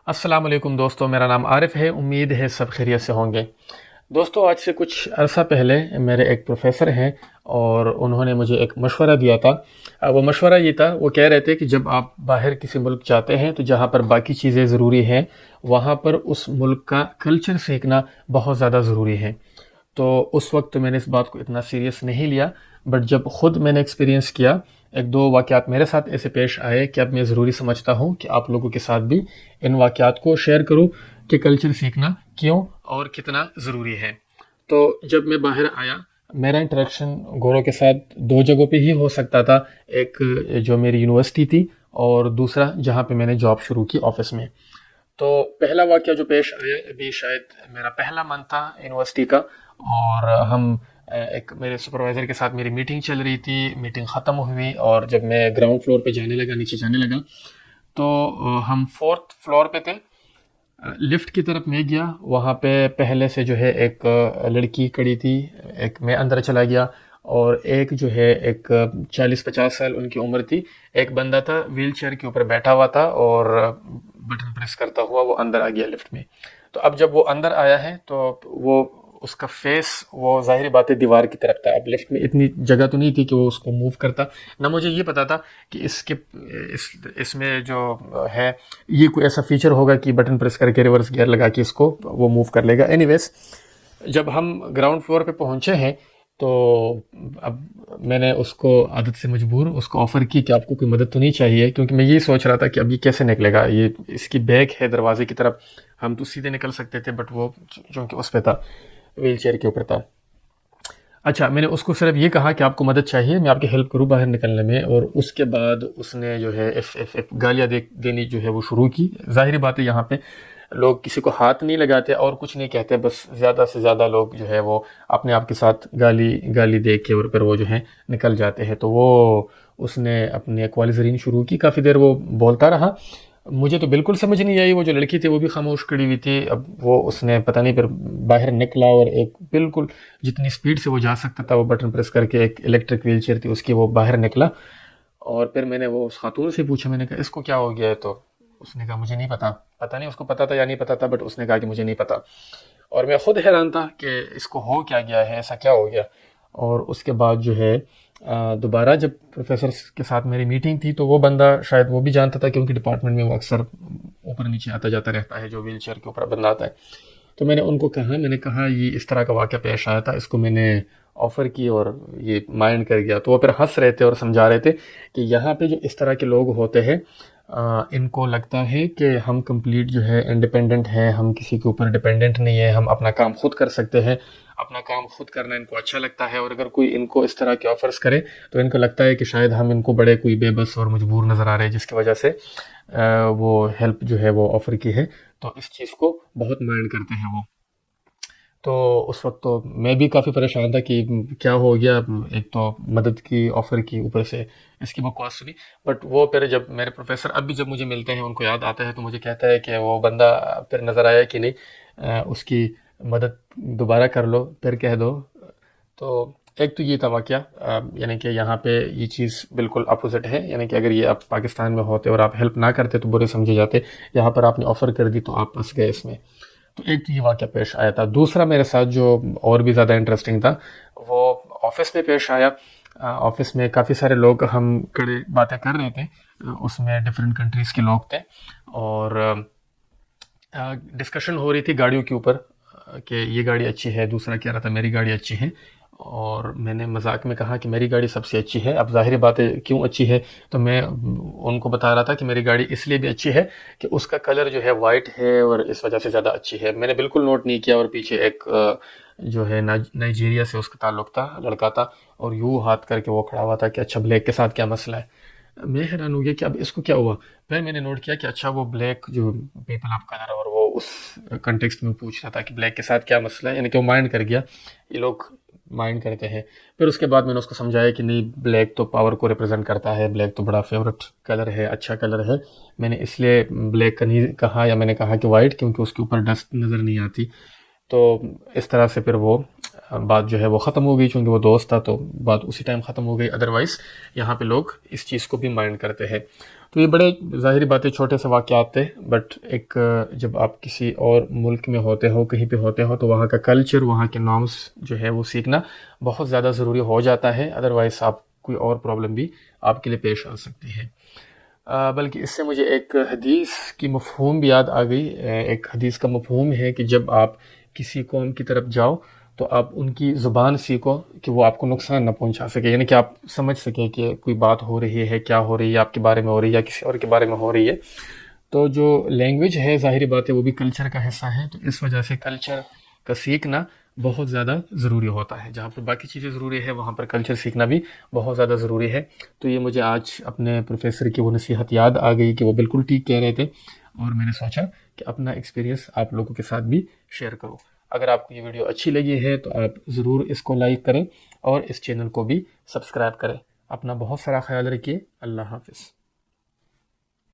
السلام علیکم دوستو، میرا نام عارف ہے۔ امید ہے سب خیریت سے ہوں گے۔ دوستو، آج سے کچھ عرصہ پہلے میرے ایک پروفیسر ہیں اور انہوں نے مجھے ایک مشورہ دیا تھا۔ وہ مشورہ یہ تھا، وہ کہہ رہے تھے کہ جب آپ باہر کسی ملک جاتے ہیں تو جہاں پر باقی چیزیں ضروری ہیں وہاں پر اس ملک کا کلچر سیکھنا بہت زیادہ ضروری ہے۔ تو اس وقت تو میں نے اس بات کو اتنا سیریس نہیں لیا، بٹ جب خود میں نے ایکسپیرینس کیا، ایک دو واقعات میرے ساتھ ایسے پیش آئے کہ اب میں ضروری سمجھتا ہوں کہ آپ لوگوں کے ساتھ بھی ان واقعات کو شیئر کروں کہ کلچر سیکھنا کیوں اور کتنا ضروری ہے۔ تو جب میں باہر آیا، میرا انٹریکشن گوروں کے ساتھ دو جگہوں پہ ہی ہو سکتا تھا، ایک جو میری یونیورسٹی تھی اور دوسرا جہاں پہ میں نے جاب شروع کی آفس میں۔ تو پہلا واقعہ جو پیش آیا، ابھی شاید میرا پہلا منتھ تھا یونیورسٹی کا، اور ہم ایک میرے سپروائزر کے ساتھ میری میٹنگ چل رہی تھی، میٹنگ ختم ہوئی اور جب میں گراؤنڈ فلور پہ جانے لگا، نیچے جانے لگا، تو ہم فورتھ فلور پہ تھے۔ لفٹ کی طرف میں گیا، وہاں پہ پہلے سے جو ہے ایک لڑکی کھڑی تھی، ایک میں اندر چلا گیا، اور ایک جو ہے ایک 40-50 سال ان کی عمر تھی، ایک بندہ تھا ویل چیئر کے اوپر بیٹھا ہوا تھا اور بٹن پریس کرتا ہوا وہ اندر آ گیا لفٹ میں۔ تو اب جب وہ اندر آیا ہے تو وہ اس کا فیس، وہ ظاہری بات ہے دیوار کی طرف تھا۔ اب لفٹ میں اتنی جگہ تو نہیں تھی کہ وہ اس کو موو کرتا، نہ مجھے یہ پتا تھا کہ اس میں جو ہے یہ کوئی ایسا فیچر ہوگا کہ بٹن پریس کر کے ریورس گیئر لگا کے اس کو وہ موو کر لے گا۔ اینی ویز، جب ہم گراؤنڈ فلور پہ پہنچے ہیں تو اب میں نے اس کو عادت سے مجبور اس کو آفر کی کہ آپ کو کوئی مدد تو نہیں چاہیے، کیونکہ میں یہی سوچ رہا تھا کہ اب یہ کیسے نکلے گا، یہ اس کی بیک ہے دروازے کی طرف، ہم تو سیدھے نکل سکتے تھے، بٹ وہ چونکہ اس پہ تھا، ویل چیئر کے اوپر تھا۔ اچھا، میں نے اس کو صرف یہ کہا کہ آپ کو مدد چاہیے، میں آپ کی ہیلپ کروں باہر نکلنے میں، اور اس کے بعد اس نے جو ہے گالیاں دینی جو ہے وہ شروع کی۔ ظاہری بات ہے یہاں پہ لوگ کسی کو ہاتھ نہیں لگاتے اور کچھ نہیں کہتے، بس زیادہ سے زیادہ لوگ جو ہے وہ اپنے آپ کے ساتھ گالی دے کے اور پھر وہ جو ہے نکل جاتے ہیں۔ تو وہ اس نے اپنے اقوال زرین شروع کی، کافی دیر وہ بولتا رہا، مجھے تو بالکل سمجھ نہیں آئی۔ وہ جو لڑکی تھی وہ بھی خاموش کھڑی ہوئی تھی۔ اب وہ اس نے پتہ نہیں پھر باہر نکلا اور ایک بالکل جتنی سپیڈ سے وہ جا سکتا تھا وہ بٹن پریس کر کے، ایک الیکٹرک ویل چیئر تھی اس کی، وہ باہر نکلا۔ اور پھر میں نے وہ اس خاتون سے پوچھا، میں نے کہا اس کو کیا ہو گیا ہے؟ تو اس نے کہا مجھے نہیں پتا، پتہ نہیں اس کو پتا تھا یا نہیں پتا تھا، بٹ اس نے کہا کہ مجھے نہیں پتا۔ اور میں خود حیران تھا کہ اس کو ہو کیا گیا ہے، ایسا کیا ہو گیا۔ اور اس کے بعد جو ہے دوبارہ جب پروفیسر کے ساتھ میری میٹنگ تھی تو وہ بندہ شاید وہ بھی جانتا تھا، کیونکہ ڈپارٹمنٹ میں وہ اکثر اوپر نیچے آتا جاتا رہتا ہے، جو ویل چیئر کے اوپر بندہ آتا ہے۔ تو میں نے ان کو کہا، میں نے کہا یہ اس طرح کا واقعہ پیش آیا تھا، اس کو میں نے آفر کی اور یہ مائنڈ کر گیا۔ تو وہ پھر ہنس رہے تھے اور سمجھا رہے تھے کہ یہاں پہ جو اس طرح کے لوگ ہوتے ہیں ان کو لگتا ہے کہ ہم کمپلیٹ جو ہے انڈیپینڈنٹ ہیں، ہم کسی کے اوپر ڈیپینڈنٹ نہیں ہیں، ہم اپنا کام خود کر سکتے ہیں، اپنا کام خود کرنا ان کو اچھا لگتا ہے۔ اور اگر کوئی ان کو اس طرح کے آفرز کرے تو ان کو لگتا ہے کہ شاید ہم ان کو بڑے کوئی بے بس اور مجبور نظر آ رہے ہیں، جس کی وجہ سے وہ ہیلپ جو ہے وہ آفر کی ہے۔ تو اس چیز کو بہت مائنڈ کرتے ہیں وہ۔ تو اس وقت تو میں بھی کافی پریشان تھا کہ کیا ہو گیا، ایک تو مدد کی آفر کی، اوپر سے اس کی بکواس سنی۔ بٹ وہ پھر جب میرے پروفیسر اب بھی جب مجھے ملتے ہیں ان کو یاد آتا ہے تو مجھے کہتا ہے کہ وہ بندہ پھر نظر آیا کہ نہیں، اس کی مدد دوبارہ کر لو، پھر کہہ دو۔ تو ایک تو یہ تھا واقعہ، یعنی کہ یہاں پہ یہ چیز بالکل اپوزٹ ہے، یعنی کہ اگر یہ آپ پاکستان میں ہوتے اور آپ ہیلپ نہ کرتے تو برے سمجھے جاتے، یہاں پر آپ نے آفر کر دی تو آپ پھنس گئے اس میں۔ تو ایک تو یہ واقعہ پیش آیا تھا۔ دوسرا میرے ساتھ جو اور بھی زیادہ انٹرسٹنگ تھا وہ آفس میں پیش آیا۔ آفس میں کافی سارے لوگ ہم کڑے باتیں کر رہے تھے، اس میں ڈفرینٹ کنٹریز کے لوگ تھے، اور ڈسکشن ہو رہی تھی گاڑیوں کے اوپر کہ یہ گاڑی اچھی ہے، دوسرا کہہ رہا تھا میری گاڑی اچھی ہے، اور میں نے مذاق میں کہا کہ میری گاڑی سب سے اچھی ہے۔ اب ظاہری بات ہے کیوں اچھی ہے، تو میں ان کو بتا رہا تھا کہ میری گاڑی اس لیے بھی اچھی ہے کہ اس کا کلر جو ہے وائٹ ہے اور اس وجہ سے زیادہ اچھی ہے۔ میں نے بالکل نوٹ نہیں کیا، اور پیچھے ایک جو ہے نائجیریا سے اس کا تعلق تھا، لڑکا تھا، اور یوں ہاتھ کر کے وہ کھڑا ہوا تھا کہ اچھا بلیک کے ساتھ کیا مسئلہ ہے۔ میں حیران ہو گیا کہ اب اس کو کیا ہوا۔ پھر میں نے نوٹ کیا کہ اچھا وہ بلیک جو پیپل آف کلر، اور وہ اس کنٹیکسٹ میں پوچھ رہا تھا کہ بلیک کے ساتھ کیا مسئلہ ہے، یعنی کہ وہ مائنڈ کر گیا، یہ لوگ مائنڈ کرتے ہیں۔ پھر اس کے بعد میں نے اس کو سمجھایا کہ نہیں، بلیک تو پاور کو ریپرزینٹ کرتا ہے، بلیک تو بڑا فیورٹ کلر ہے، اچھا کلر ہے۔ میں نے اس لیے بلیک کا نہیں کہا، یا میں نے کہا کہ وائٹ، کیونکہ اس کے اوپر ڈسٹ نظر نہیں آتی۔ تو اس طرح سے پھر وہ بات جو ہے وہ ختم ہو گئی، چونکہ وہ دوست تھا تو بات اسی ٹائم ختم ہو گئی، ادروائز یہاں پہ لوگ اس چیز کو بھی مائنڈ کرتے ہیں۔ تو یہ بڑے ظاہری باتیں، چھوٹے سے واقعات تھے، بٹ ایک جب آپ کسی اور ملک میں ہوتے ہو، کہیں پہ ہوتے ہو، تو وہاں کا کلچر، وہاں کے نارمس جو ہے وہ سیکھنا بہت زیادہ ضروری ہو جاتا ہے، ادروائز آپ کوئی اور پرابلم بھی آپ کے لیے پیش آ سکتی ہے۔ بلکہ اس سے مجھے ایک حدیث کی مفہوم بھی یاد آ گئی۔ ایک حدیث کا مفہوم ہے کہ جب آپ کسی قوم کی طرف جاؤ تو آپ ان کی زبان سیکھو کہ وہ آپ کو نقصان نہ پہنچا سکے، یعنی کہ آپ سمجھ سکیں کہ کوئی بات ہو رہی ہے، کیا ہو رہی ہے، آپ کے بارے میں ہو رہی ہے یا کسی اور کے بارے میں ہو رہی ہے۔ تو جو لینگویج ہے، ظاہری بات ہے وہ بھی کلچر کا حصہ ہے، تو اس وجہ سے کلچر کا سیکھنا بہت زیادہ ضروری ہوتا ہے۔ جہاں پر باقی چیزیں ضروری ہے، وہاں پر کلچر سیکھنا بھی بہت زیادہ ضروری ہے۔ تو یہ مجھے آج اپنے پروفیسر کی وہ نصیحت یاد آ گئی کہ وہ بالکل ٹھیک کہہ رہے تھے، اور میں نے سوچا کہ اپنا ایکسپیرینس آپ لوگوں کے ساتھ بھی شیئر کروں۔ اگر آپ کو یہ ویڈیو اچھی لگی ہے تو آپ ضرور اس کو لائک کریں اور اس چینل کو بھی سبسکرائب کریں۔ اپنا بہت سارا خیال رکھیے۔ اللہ حافظ۔